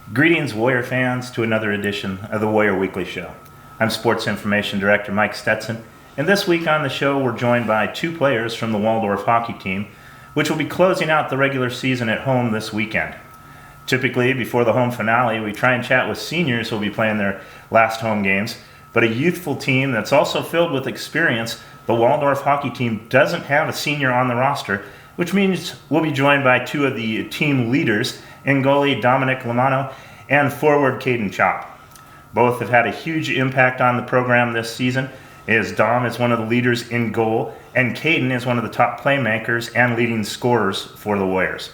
Greetings, Warrior fans, to another edition of the Warrior Weekly Show. I'm Sports Information Director Mike Stetson, and this week on the show we're joined by two players from the Waldorf hockey team, which will be closing out the regular season at home this weekend. Typically, before the home finale, we try and chat with seniors who will be playing their last home games, but a youthful team that's also filled with experience, the Waldorf hockey team doesn't have a senior on the roster, which means we'll be joined by two of the team leaders, in goalie Dominic Lamanno and forward Caden Tchop. Both have had a huge impact on the program this season, as Dom is one of the leaders in goal and Caden is one of the top playmakers and leading scorers for the Warriors.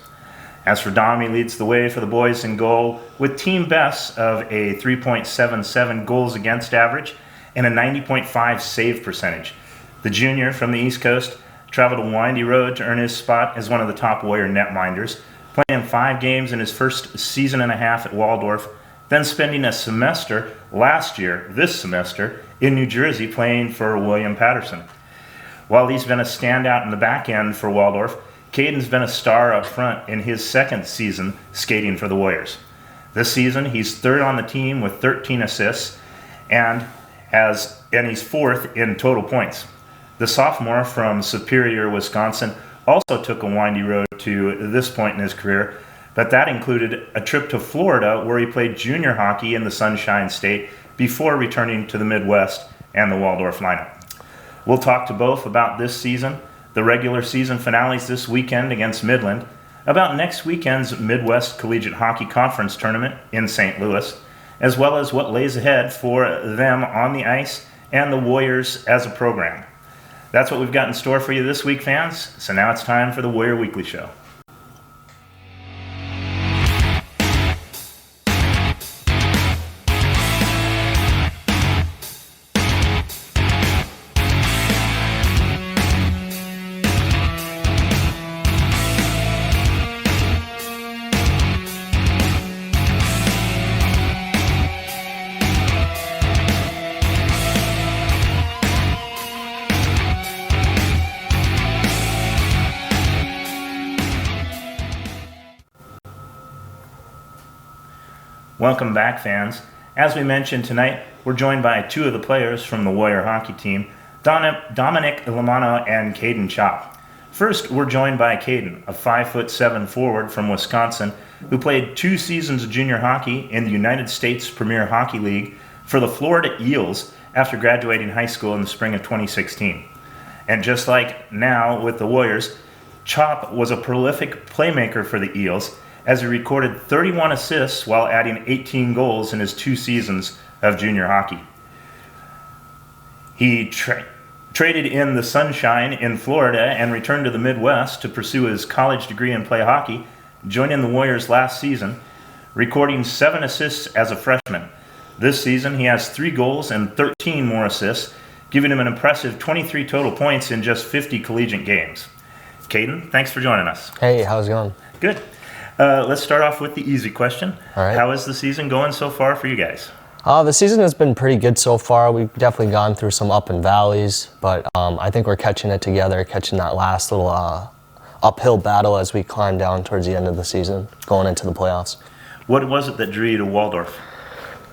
As for Dom, he leads the way for the boys in goal with team bests of a 3.77 goals against average and a 90.5 save percentage. The junior from the East Coast traveled a windy road to earn his spot as one of the top Warrior netminders, playing 5 games in his first season and a half at Waldorf, then spending a semester this semester, in New Jersey playing for William Patterson. While he's been a standout in the back end for Waldorf, Caden's been a star up front in his second season skating for the Warriors. This season, he's third on the team with 13 assists, and he's fourth in total points. The sophomore from Superior, Wisconsin, also took a windy road to this point in his career, but that included a trip to Florida where he played junior hockey in the Sunshine State before returning to the Midwest and the Waldorf lineup. We'll talk to both about this season, the regular season finales this weekend against Midland, about next weekend's Midwest Collegiate Hockey Conference Tournament in St. Louis, as well as what lays ahead for them on the ice and the Warriors as a program. That's what we've got in store for you this week, fans. So now it's time for the Warrior Weekly Show. Welcome back, fans. As we mentioned tonight, we're joined by two of the players from the Warrior hockey team, Dominic Lamanno and Caden Tchop. First, we're joined by Caden, a 5'7" forward from Wisconsin who played 2 seasons of junior hockey in the United States Premier Hockey League for the Florida Eels after graduating high school in the spring of 2016. And just like now with the Warriors, Tchop was a prolific playmaker for the Eels, as he recorded 31 assists while adding 18 goals in his 2 seasons of junior hockey. He traded in the Sunshine in Florida and returned to the Midwest to pursue his college degree in play hockey, joining the Warriors last season, recording 7 assists as a freshman. This season, he has 3 goals and 13 more assists, giving him an impressive 23 total points in just 50 collegiate games. Caden, thanks for joining us. Hey, how's it going? Good. Let's start off with the easy question. All right. How is the season going so far for you guys? The season has been pretty good so far. We've definitely gone through some up and valleys, but I think we're catching it together, catching that last little uphill battle as we climb down towards the end of the season, going into the playoffs. What was it that drew you to Waldorf?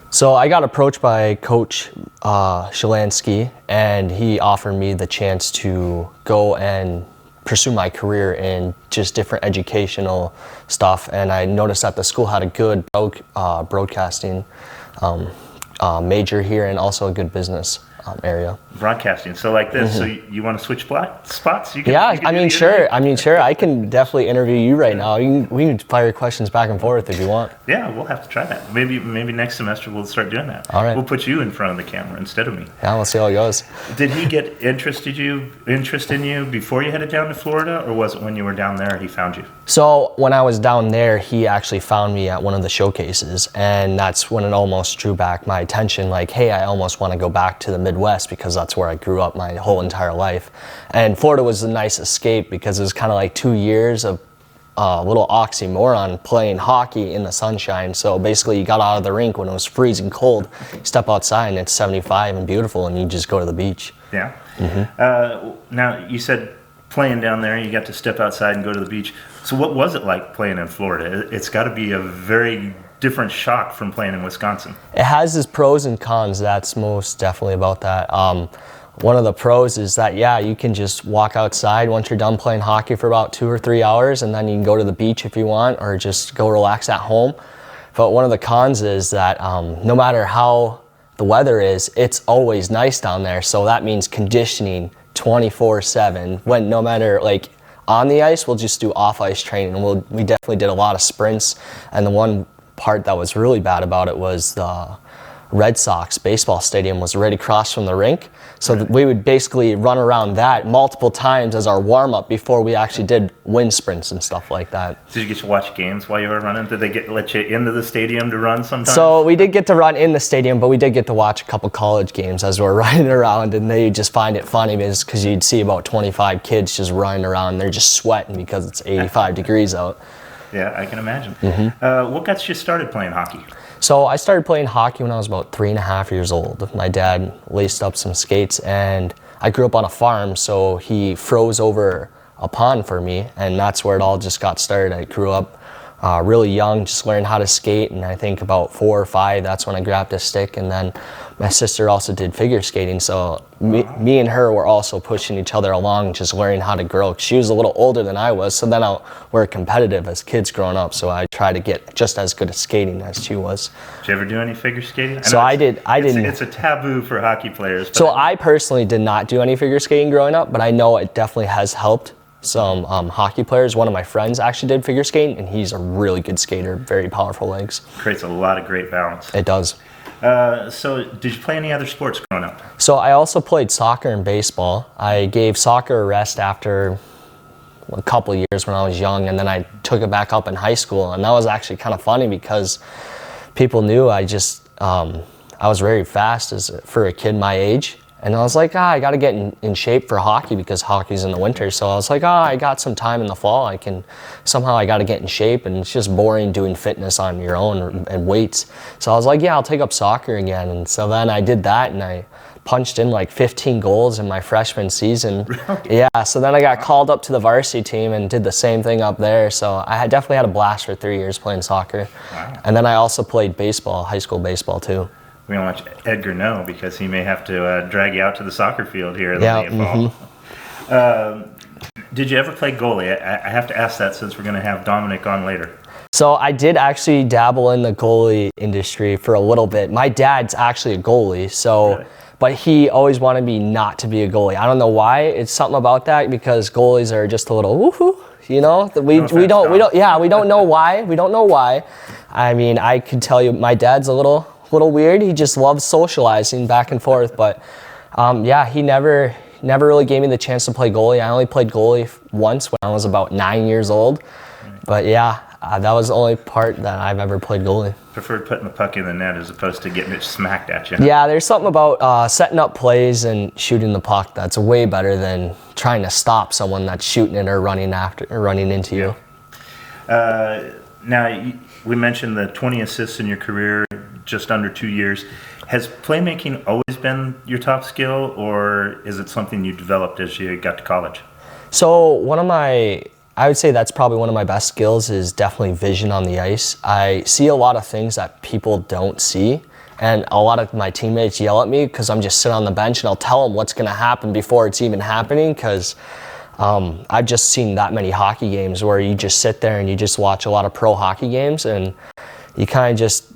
So I got approached by Coach Shalansky, and he offered me the chance to go and pursue my career in just different educational stuff, and I noticed that the school had a good broadcasting major here and also a good business area. Broadcasting. So like this, so you want to switch spots? Yeah, I mean, sure. I can definitely interview you right now. We can fire questions back and forth if you want. Yeah, we'll have to try that. Maybe next semester we'll start doing that. All right. We'll put you in front of the camera instead of me. Yeah, we'll see how it goes. Did he get interest in you before you headed down to Florida, or was it when you were down there he found you? So when I was down there, he actually found me at one of the showcases, and that's when it almost drew back my attention. Like, hey, I almost want to go back to the Midwest because that's where I grew up my whole entire life. And Florida was a nice escape because it was kind of like 2 years of little oxymoron playing hockey in the sunshine. So basically you got out of the rink when it was freezing cold, you step outside and it's 75 and beautiful and you just go to the beach. Yeah. Mm-hmm. Now you said playing down there, you got to step outside and go to the beach. So what was it like playing in Florida? It's got to be a very different shock from playing in Wisconsin? It has its pros and cons. That's most definitely about that. One of the pros is that, yeah, you can just walk outside once you're done playing hockey for about 2 or 3 hours, and then you can go to the beach if you want, or just go relax at home. But one of the cons is that no matter how the weather is, it's always nice down there. So that means conditioning 24/7. When no matter like on the ice, we'll just do off ice training. We definitely did a lot of sprints. And the one part that was really bad about it was the Red Sox baseball stadium was right across from the rink. So we would basically run around that multiple times as our warm-up before we actually did wind sprints and stuff like that. Did you get to watch games while you were running? Did they let you into the stadium to run sometimes? So we did get to run in the stadium, but we did get to watch a couple college games as we're running around, and they just find it funny because you'd see about 25 kids just running around. They're just sweating because it's 85 degrees out. Yeah, I can imagine. What got you started playing hockey? So I started playing hockey when I was about 3.5 years old. My dad laced up some skates, and I grew up on a farm, so he froze over a pond for me, and that's where it all just got started. I grew up really young, just learning how to skate, and I think about 4 or 5, that's when I grabbed a stick. And then my sister also did figure skating, so me and her were also pushing each other along, just learning how to grow. She was a little older than I was, so then we're competitive as kids growing up, so I try to get just as good at skating as she was. Did you ever do any figure skating? So I didn't. It's a taboo for hockey players. So I personally did not do any figure skating growing up, but I know it definitely has helped some hockey players. One of my friends actually did figure skating, and he's a really good skater, very powerful legs. Creates a lot of great balance. It does. So did you play any other sports growing up? So I also played soccer and baseball. I gave soccer a rest after a couple of years when I was young, and then I took it back up in high school, and that was actually kind of funny because people knew I was very fast for a kid my age. And I was like, I got to get in shape for hockey because hockey's in the winter. So I was like, I got some time in the fall. I got to get in shape, and it's just boring doing fitness on your own and weights. So I was like, I'll take up soccer again. And so then I did that, and I punched in like 15 goals in my freshman season. Really? Yeah, so then I got called up to the varsity team and did the same thing up there. So I definitely had a blast for 3 years playing soccer. Wow. And then I also played baseball, high school baseball too. We don't let Edgar know because he may have to drag you out to the soccer field here in the fall. Did you ever play goalie? I have to ask that since we're going to have Dominic on later. So I did actually dabble in the goalie industry for a little bit. My dad's actually a goalie, Really? But he always wanted me not to be a goalie. I don't know why. It's something about that because goalies are just a little woohoo, you know. We don't know why. We don't know why. I mean, I could tell you, my dad's a little weird. He just loves socializing back and forth, but he never really gave me the chance to play goalie. I only played goalie once when I was about 9 years old. But that was the only part that I've ever played goalie. Preferred putting the puck in the net as opposed to getting it smacked at you. Yeah, there's something about setting up plays and shooting the puck that's way better than trying to stop someone that's shooting it or running into you. Now, we mentioned the 20 assists in your career, just under 2 years. Has playmaking always been your top skill, or is it something you developed as you got to college? So I would say that's probably one of my best skills is definitely vision on the ice. I see a lot of things that people don't see, and a lot of my teammates yell at me because I'm just sitting on the bench, and I'll tell them what's going to happen before it's even happening because I've just seen that many hockey games where you just sit there and you just watch a lot of pro hockey games, and you kind of just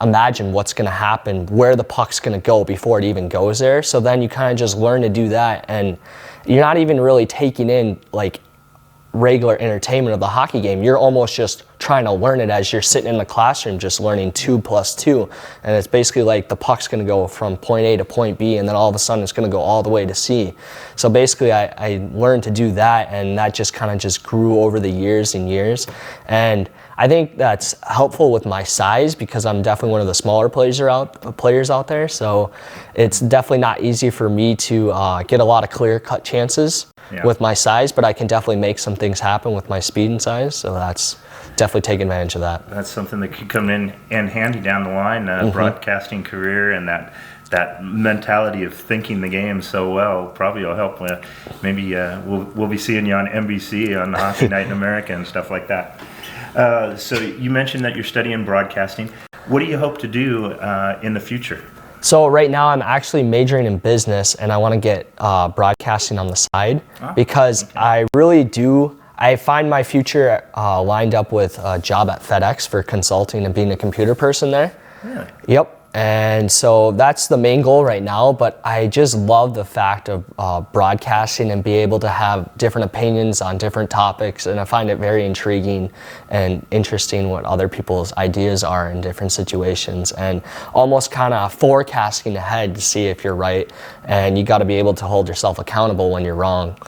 imagine what's going to happen, where the puck's going to go before it even goes there. So then you kind of just learn to do that, and you're not even really taking in like regular entertainment of the hockey game. You're almost just trying to learn it as you're sitting in the classroom, just learning 2 + 2. And it's basically like the puck's going to go from point A to point B, and then all of a sudden it's going to go all the way to C. So basically I learned to do that, and that just kind of just grew over the years and years. And I think that's helpful with my size because I'm definitely one of the smaller players out there. So it's definitely not easy for me to get a lot of clear-cut chances with my size, but I can definitely make some things happen with my speed and size. So that's definitely take advantage of that. That's something that could come in handy down the line, broadcasting career, and that mentality of thinking the game so well probably will help. Maybe we'll be seeing you on NBC on Hockey Night in America and stuff like that. So you mentioned that you're studying broadcasting. What do you hope to do in the future? So right now I'm actually majoring in business, and I want to get broadcasting on the side because okay. I really do. I find my future lined up with a job at FedEx for consulting and being a computer person there. Really? Yep. And so that's the main goal right now, but I just love the fact of broadcasting and be able to have different opinions on different topics, and I find it very intriguing and interesting what other people's ideas are in different situations, and almost kind of forecasting ahead to see if you're right, and you got to be able to hold yourself accountable when you're wrong.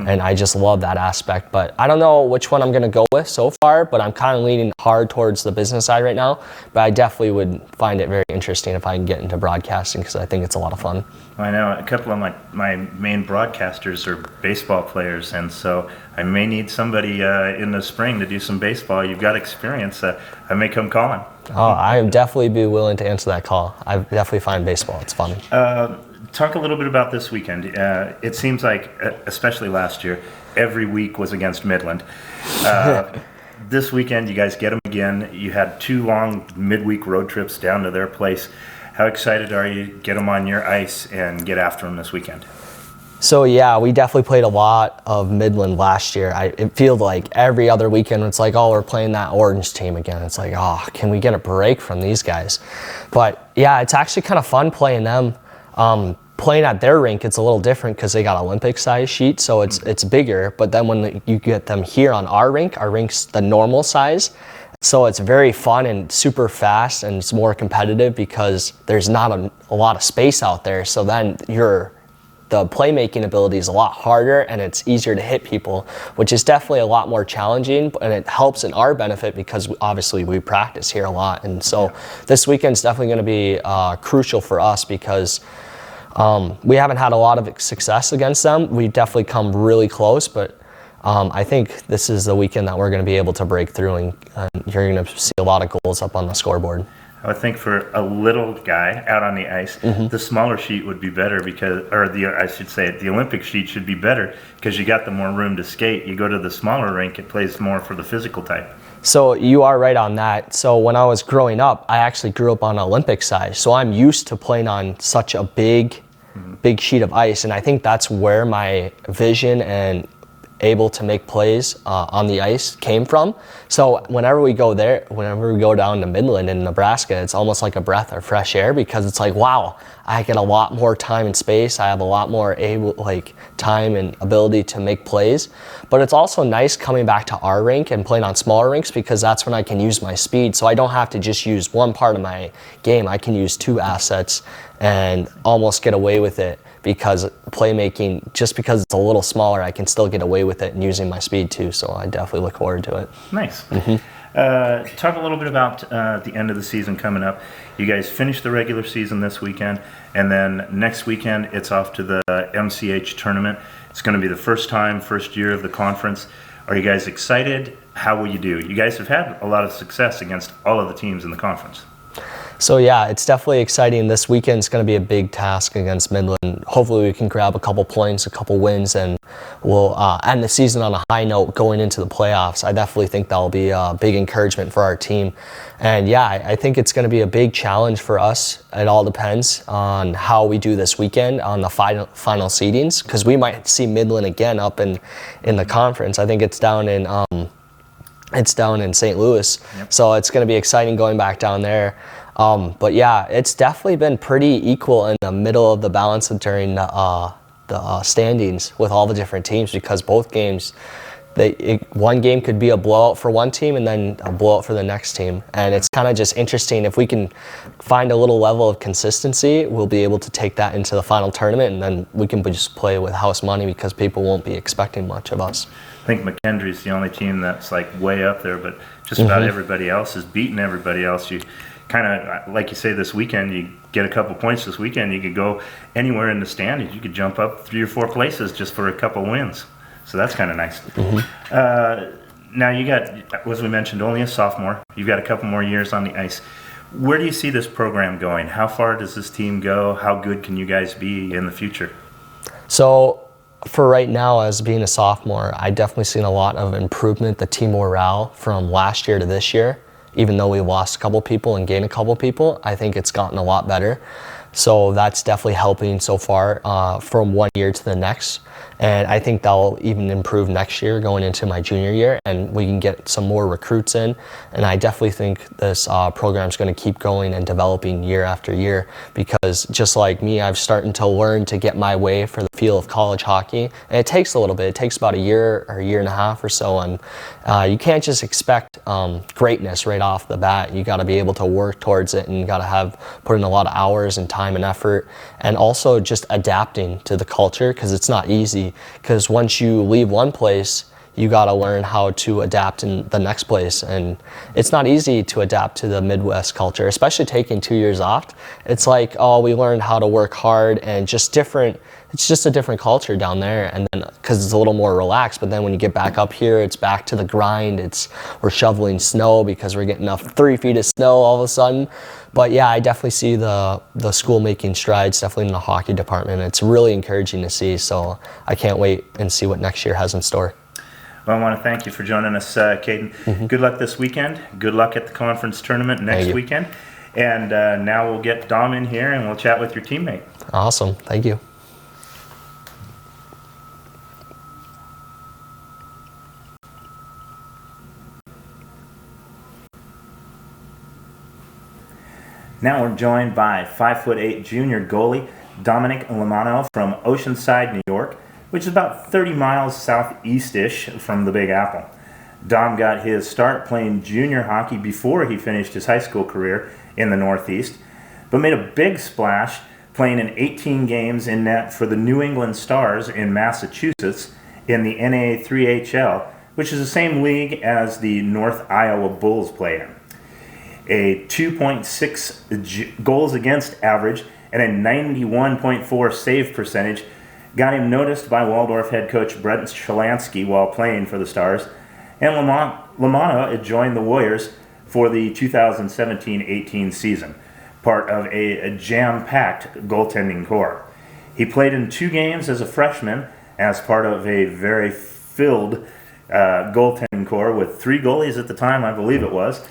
And I just love that aspect, but I don't know which one I'm going to go with so far, but I'm kind of leaning hard towards the business side right now, but I definitely would find it very interesting if I can get into broadcasting because I think it's a lot of fun. I know a couple of my main broadcasters are baseball players, and so I may need somebody in the spring to do some baseball. You've got experience. I may come calling. Oh, I would definitely be willing to answer that call. I definitely find baseball, it's fun. Talk a little bit about this weekend. It seems like, especially last year, every week was against Midland. This weekend, you guys get them again. You had 2 long midweek road trips down to their place. How excited are you to get them on your ice and get after them this weekend? So yeah, we definitely played a lot of Midland last year. It feels like every other weekend it's like, oh, we're playing that orange team again. It's like, oh, can we get a break from these guys? But yeah, it's actually kind of fun playing them. Playing at their rink, it's a little different because they got Olympic size sheet, so it's bigger. But then when you get them here on our rink's the normal size. So it's very fun and super fast, and it's more competitive because there's not a lot of space out there. So then the playmaking ability is a lot harder, and it's easier to hit people, which is definitely a lot more challenging, and it helps in our benefit because obviously we practice here a lot. And so this weekend's definitely going to be crucial for us because we haven't had a lot of success against them. We definitely come really close, but I think this is the weekend that we're going to be able to break through, and you're going to see a lot of goals up on the scoreboard. I would think for a little guy out on the ice, the smaller sheet would be better the Olympic sheet should be better because you got the more room to skate. You go to the smaller rink, it plays more for the physical type. So you are right on that. So when I was growing up, I actually grew up on Olympic size. So I'm used to playing on such a big sheet of ice, and I think that's where my vision and able to make plays on the ice came from. So whenever we go down to Midland in Nebraska, it's almost like a breath of fresh air because it's like, wow, I get a lot more time and space. I have a lot more time and ability to make plays. But it's also nice coming back to our rink and playing on smaller rinks because that's when I can use my speed. So I don't have to just use one part of my game. I can use 2 assets and almost get away with it. Because playmaking, just because it's a little smaller, I can still get away with it and using my speed too. So I definitely look forward to it. Nice. Talk a little bit about the end of the season coming up. You guys finish the regular season this weekend, and then next weekend it's off to the MCH tournament. It's going to be the first year of the conference. Are you guys excited? How will you do? You guys have had a lot of success against all of the teams in the conference. So yeah, it's definitely exciting. This weekend's going to be a big task against Midland. Hopefully we can grab a couple points, a couple wins, and we'll end the season on a high note going into the playoffs. I definitely think that'll be a big encouragement for our team. And yeah, I think it's going to be a big challenge for us. It all depends on how we do this weekend on the final seedings, because we might see Midland again up in the conference. I think it's down in St. Louis. Yep. So it's going to be exciting going back down there. But yeah, it's definitely been pretty equal in the middle of the balance during the standings with all the different teams, because both games, one game could be a blowout for one team and then a blowout for the next team. And it's kind of just interesting. If we can find a little level of consistency, we'll be able to take that into the final tournament, and then we can just play with house money because people won't be expecting much of us. I think McKendree's the only team that's like way up there, but just about everybody else is beating everybody else. You kind of, like you say, this weekend, you get a couple points this weekend, you could go anywhere in the standings. You could jump up 3 or 4 places just for a couple wins. So that's kind of nice. Now you got, as we mentioned, only a sophomore. You've got a couple more years on the ice. Where do you see this program going? How far does this team go? How good can you guys be in the future? So for right now, as being a sophomore, I definitely seen a lot of improvement, the team morale from last year to this year. Even though we lost a couple people and gained a couple people, I think it's gotten a lot better. So that's definitely helping so far from one year to the next. And I think that'll even improve next year going into my junior year, and we can get some more recruits in. And I definitely think this program is going to keep going and developing year after year, because just like me, I've starting to learn to get my way for the feel of college hockey. And it takes a little bit. It takes about a year or a year and a half or so. And you can't just expect greatness right off the bat. You got to be able to work towards it, and you got to put in a lot of hours and time and effort, and also just adapting to the culture, because it's not easy. Because once you leave one place, you got to learn how to adapt in the next place, and it's not easy to adapt to the Midwest culture, especially taking 2 years off. It's like, oh, we learned how to work hard and just different. It's just a different culture down there, and then because it's a little more relaxed. But then when you get back up here, it's back to the grind. We're shoveling snow because we're getting up 3 feet of snow all of a sudden. But yeah, I definitely see the school making strides, definitely in the hockey department. It's really encouraging to see. So I can't wait and see what next year has in store. Well, I want to thank you for joining us, Caden. Mm-hmm. Good luck this weekend. Good luck at the conference tournament next weekend. And now we'll get Dom in here and we'll chat with your teammate. Awesome. Thank you. Now we're joined by 5'8" junior goalie Dominic Lamanno from Oceanside, New York, which is about 30 miles southeast-ish from the Big Apple. Dom got his start playing junior hockey before he finished his high school career in the Northeast, but made a big splash playing in 18 games in net for the New England Stars in Massachusetts in the NA3HL, which is the same league as the North Iowa Bulls play in. A 2.6 goals against average and a 91.4 save percentage got him noticed by Waldorf head coach Brent Shalansky while playing for the Stars, and Lamanno joined the Warriors for the 2017-18 season, part of a jam-packed goaltending core. He played in 2 games as a freshman as part of a very filled goaltending core with 3 goalies at the time, I believe it was,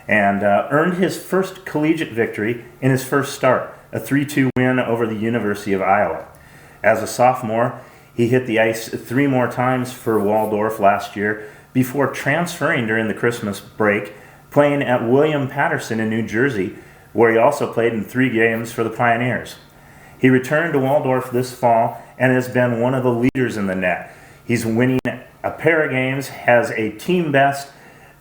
and earned his first collegiate victory in his first start, a 3-2 win over the University of Iowa. As a sophomore, he hit the ice 3 more times for Waldorf last year before transferring during the Christmas break, playing at William Patterson in New Jersey, where he also played in 3 games for the Pioneers. He returned to Waldorf this fall and has been one of the leaders in the net. He's winning a pair of games, has a team best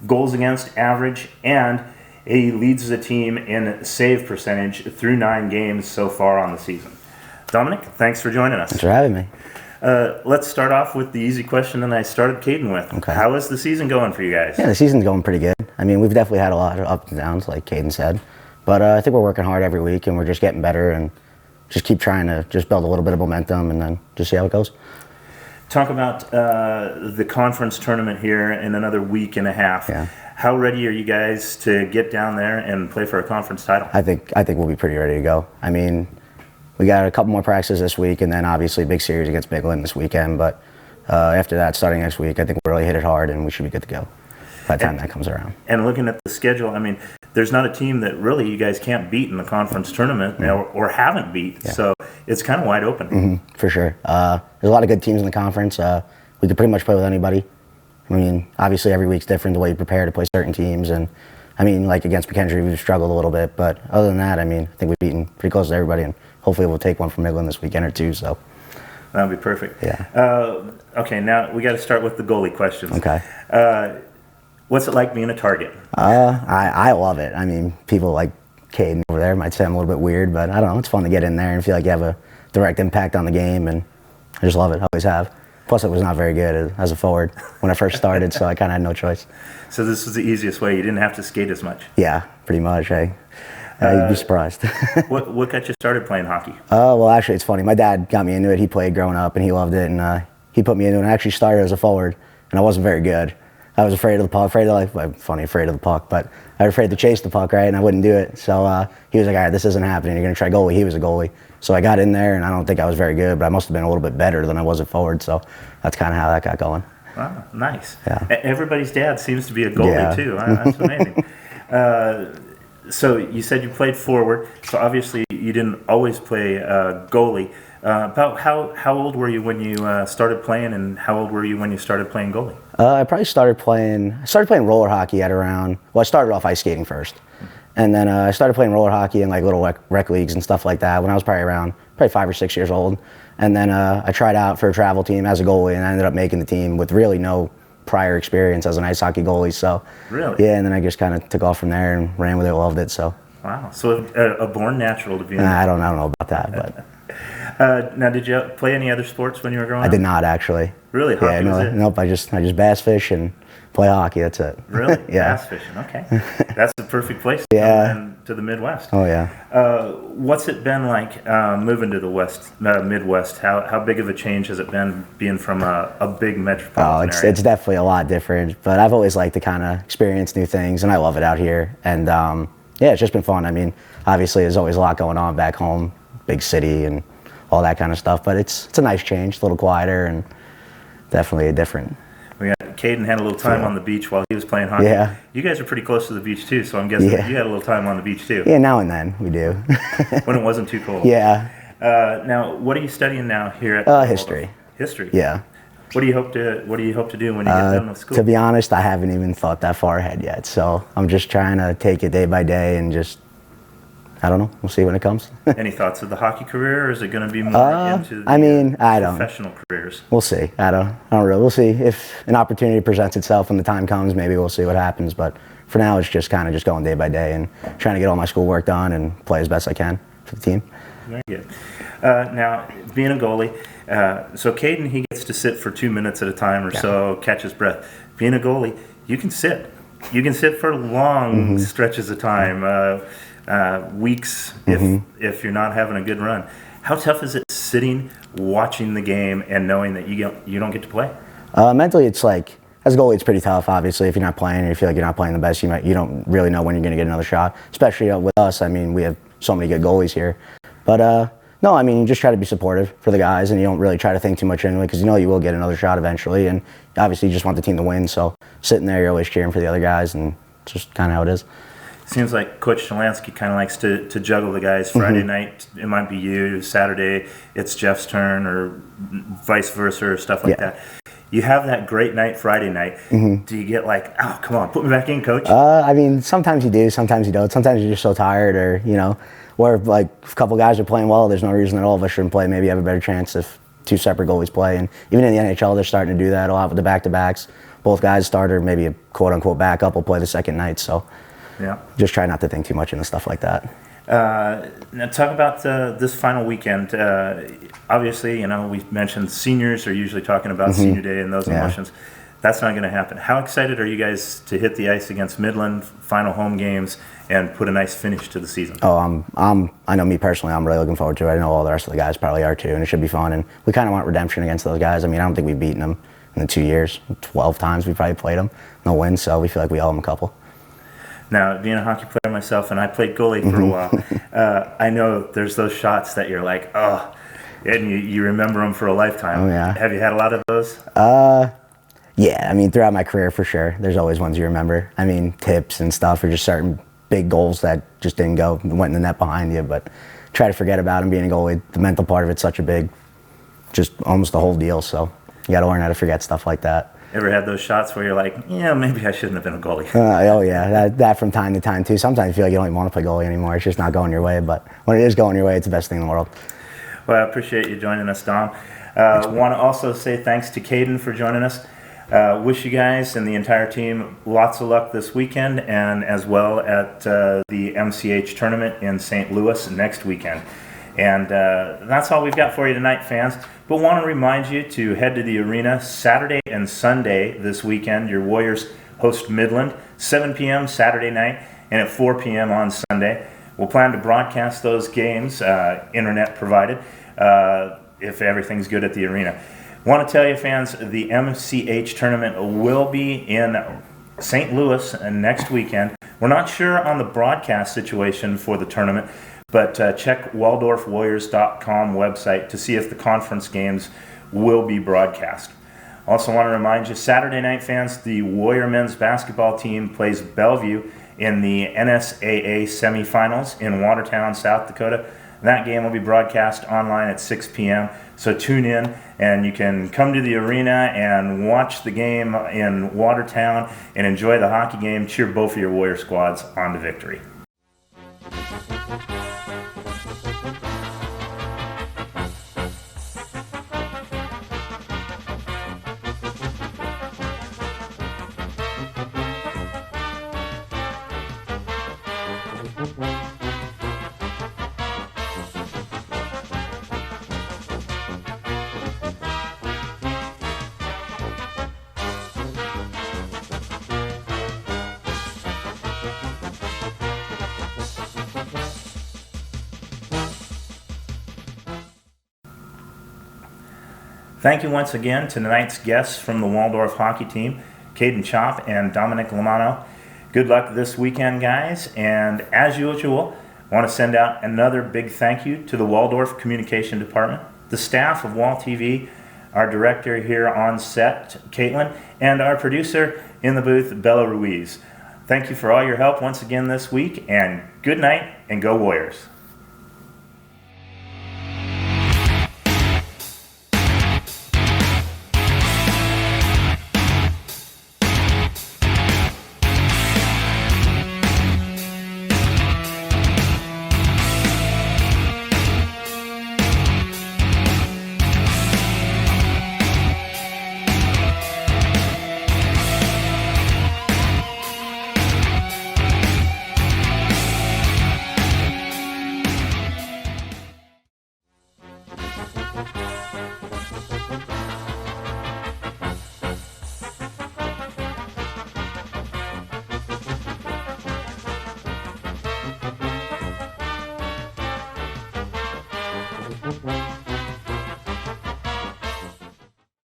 goals against average, and he leads the team in save percentage through 9 games so far on the season. Dominic, thanks for joining us. Thanks for having me. Let's start off with the easy question that I started Caden with. Okay. How is the season going for you guys? Yeah, the season's going pretty good. I mean, we've definitely had a lot of ups and downs, like Caden said. But I think we're working hard every week, and we're just getting better and just keep trying to just build a little bit of momentum and then just see how it goes. Talk about the conference tournament here in another week and a half. Yeah. How ready are you guys to get down there and play for a conference title? I think we'll be pretty ready to go. I mean, we got a couple more practices this week, and then obviously a big series against Midland this weekend. But after that, starting next week, I think we'll really hit it hard, and we should be good to go by the time that comes around. And looking at the schedule, I mean, there's not a team that really you guys can't beat in the conference tournament or haven't beat. Yeah. So it's kind of wide open. Mm-hmm, for sure. There's a lot of good teams in the conference. We could pretty much play with anybody. I mean, obviously every week's different the way you prepare to play certain teams. And I mean, like against McKendree, we've struggled a little bit. But other than that, I mean, I think we've beaten pretty close to everybody. And hopefully we'll take one from Midland this weekend or 2. So that'll be perfect. Yeah. Okay, now we got to start with the goalie questions. Okay. What's it like being a target? I love it. I mean, people like Caden over there might say I'm a little bit weird, but I don't know. It's fun to get in there and feel like you have a direct impact on the game, and I just love it. I always have. Plus, I was not very good as a forward when I first started, so I kind of had no choice. So this was the easiest way. You didn't have to skate as much. Yeah, pretty much. You'd be surprised. What got you started playing hockey? Well, actually, it's funny. My dad got me into it. He played growing up, and he loved it, and he put me into it. And I actually started as a forward, and I wasn't very good. I was afraid of the puck, afraid of the puck, but I was afraid to chase the puck, right, and I wouldn't do it. So he was like, all right, this isn't happening. You're going to try goalie. He was a goalie. So I got in there, and I don't think I was very good, but I must have been a little bit better than I was at forward. So that's kind of how that got going. Wow, nice. Yeah. Everybody's dad seems to be a goalie, too. That's amazing. So you said you played forward, so obviously you didn't always play goalie. About how old were you when you started playing, and how old were you when you started playing goalie? I probably started playing roller hockey at around, well, I started off ice skating first. And then I started playing roller hockey in like little rec leagues and stuff like that when I was probably 5 or 6 years old. And then I tried out for a travel team as a goalie, and I ended up making the team with really no prior experience as an ice hockey goalie. So really, yeah, and then I just kind of took off from there and ran with it, loved it. So wow, so a born natural to be. I don't know about that, but. Now, did you play any other sports when you were growing up? I did not actually. Really? Hockey was it? Nope. I just bass fish and play hockey. That's it. Really? Yeah. Bass fishing. Okay. That's the perfect place to come to the Midwest. Oh yeah. What's it been like moving to the Midwest? How big of a change has it been being from a big metropolitan area? It's definitely a lot different. But I've always liked to kind of experience new things, and I love it out here. And yeah, it's just been fun. I mean, obviously, there's always a lot going on back home, big city, and all that kind of stuff, but it's a nice change, a little quieter, and definitely a different. Caden had a little time on the beach while he was playing hockey. Yeah. You guys are pretty close to the beach too, so I'm guessing you had a little time on the beach too. Yeah, now and then we do. When it wasn't too cold. Yeah. Now, what are you studying now here at history. History. Yeah. What do you hope to do when you get done with school? To be honest, I haven't even thought that far ahead yet, so I'm just trying to take it day by day and just. I don't know. We'll see when it comes. Any thoughts of the hockey career, or is it going to be more into professional careers? We'll see. I don't really. We'll see if an opportunity presents itself when the time comes. Maybe we'll see what happens. But for now, it's just kind of just going day by day and trying to get all my schoolwork done and play as best I can for the team. Very good. Now, being a goalie, so Caden, he gets to sit for 2 minutes at a time or so, catch his breath. Being a goalie, you can sit. You can sit for long stretches of time. Weeks if you're not having a good run. How tough is it sitting, watching the game, and knowing that you don't get to play? Mentally, it's like, as a goalie, it's pretty tough, obviously. If you're not playing or you feel like you're not playing the best, you don't really know when you're going to get another shot, especially with us. I mean, we have so many good goalies here. But no, I mean, you just try to be supportive for the guys, and you don't really try to think too much into it because you know you will get another shot eventually, and obviously you just want the team to win. So sitting there, you're always cheering for the other guys, and it's just kind of how it is. Seems like Coach Shalansky kind of likes to juggle the guys. Friday night, it might be you. Saturday, it's Jeff's turn, or vice versa, or stuff like that. You have that great night Friday night. Do you get like, oh, come on, put me back in, Coach? I mean, sometimes you do, sometimes you don't. Sometimes you're just so tired, or, where like a couple guys are playing well, there's no reason that all of us shouldn't play. Maybe you have a better chance if two separate goalies play. And even in the NHL, they're starting to do that a lot with the back-to-backs. Both guys start, or maybe a quote-unquote backup will play the second night, so. Yeah. Just try not to think too much into stuff like that. Now talk about this final weekend. Obviously, we've mentioned seniors are usually talking about senior day and those emotions. That's not going to happen. How excited are you guys to hit the ice against Midland, final home games, and put a nice finish to the season? Oh, I know me personally, I'm really looking forward to it. I know all the rest of the guys probably are too, and it should be fun. And we kind of want redemption against those guys. I mean, I don't think we've beaten them in the 2 years. 12 times we probably played them. No wins, so we feel like we owe them a couple. Now, being a hockey player myself, and I played goalie for a while, I know there's those shots that you're like, oh, and you remember them for a lifetime. Oh, yeah. Have you had a lot of those? Yeah, I mean, throughout my career, for sure. There's always ones you remember. I mean, tips and stuff, or just certain big goals that just didn't go, went in the net behind you. But try to forget about them. Being a goalie, the mental part of it's such a big, just almost the whole deal. So you got to learn how to forget stuff like that. Ever had those shots where you're like, yeah, maybe I shouldn't have been a goalie? Oh, yeah, that from time to time, too. Sometimes you feel like you don't even want to play goalie anymore. It's just not going your way. But when it is going your way, it's the best thing in the world. Well, I appreciate you joining us, Dom. Want to also say thanks to Caden for joining us. Wish you guys and the entire team lots of luck this weekend, and as well at the MCH tournament in St. Louis next weekend. And that's all we've got for you tonight, fans. But want to remind you to head to the arena Saturday and Sunday this weekend. Your Warriors host Midland, 7 p.m. Saturday night and at 4 p.m. on Sunday. We'll plan to broadcast those games, internet provided, if everything's good at the arena. Want to tell you, fans, the MCH tournament will be in St. Louis next weekend. We're not sure on the broadcast situation for the tournament, but check WaldorfWarriors.com website to see if the conference games will be broadcast. Also want to remind you, Saturday night, fans, the Warrior men's basketball team plays Bellevue in the NSAA semifinals in Watertown, South Dakota. That game will be broadcast online at 6 p.m., so tune in and you can come to the arena and watch the game in Watertown and enjoy the hockey game. Cheer both of your Warrior squads on to victory. Thank you once again to tonight's guests from the Waldorf hockey team, Caden Tchop and Dominic Lamanno. Good luck this weekend, guys. And as usual, I want to send out another big thank you to the Waldorf Communication Department, the staff of Wall TV, our director here on set, Caitlin, and our producer in the booth, Bella Ruiz. Thank you for all your help once again this week, and good night, and go Warriors.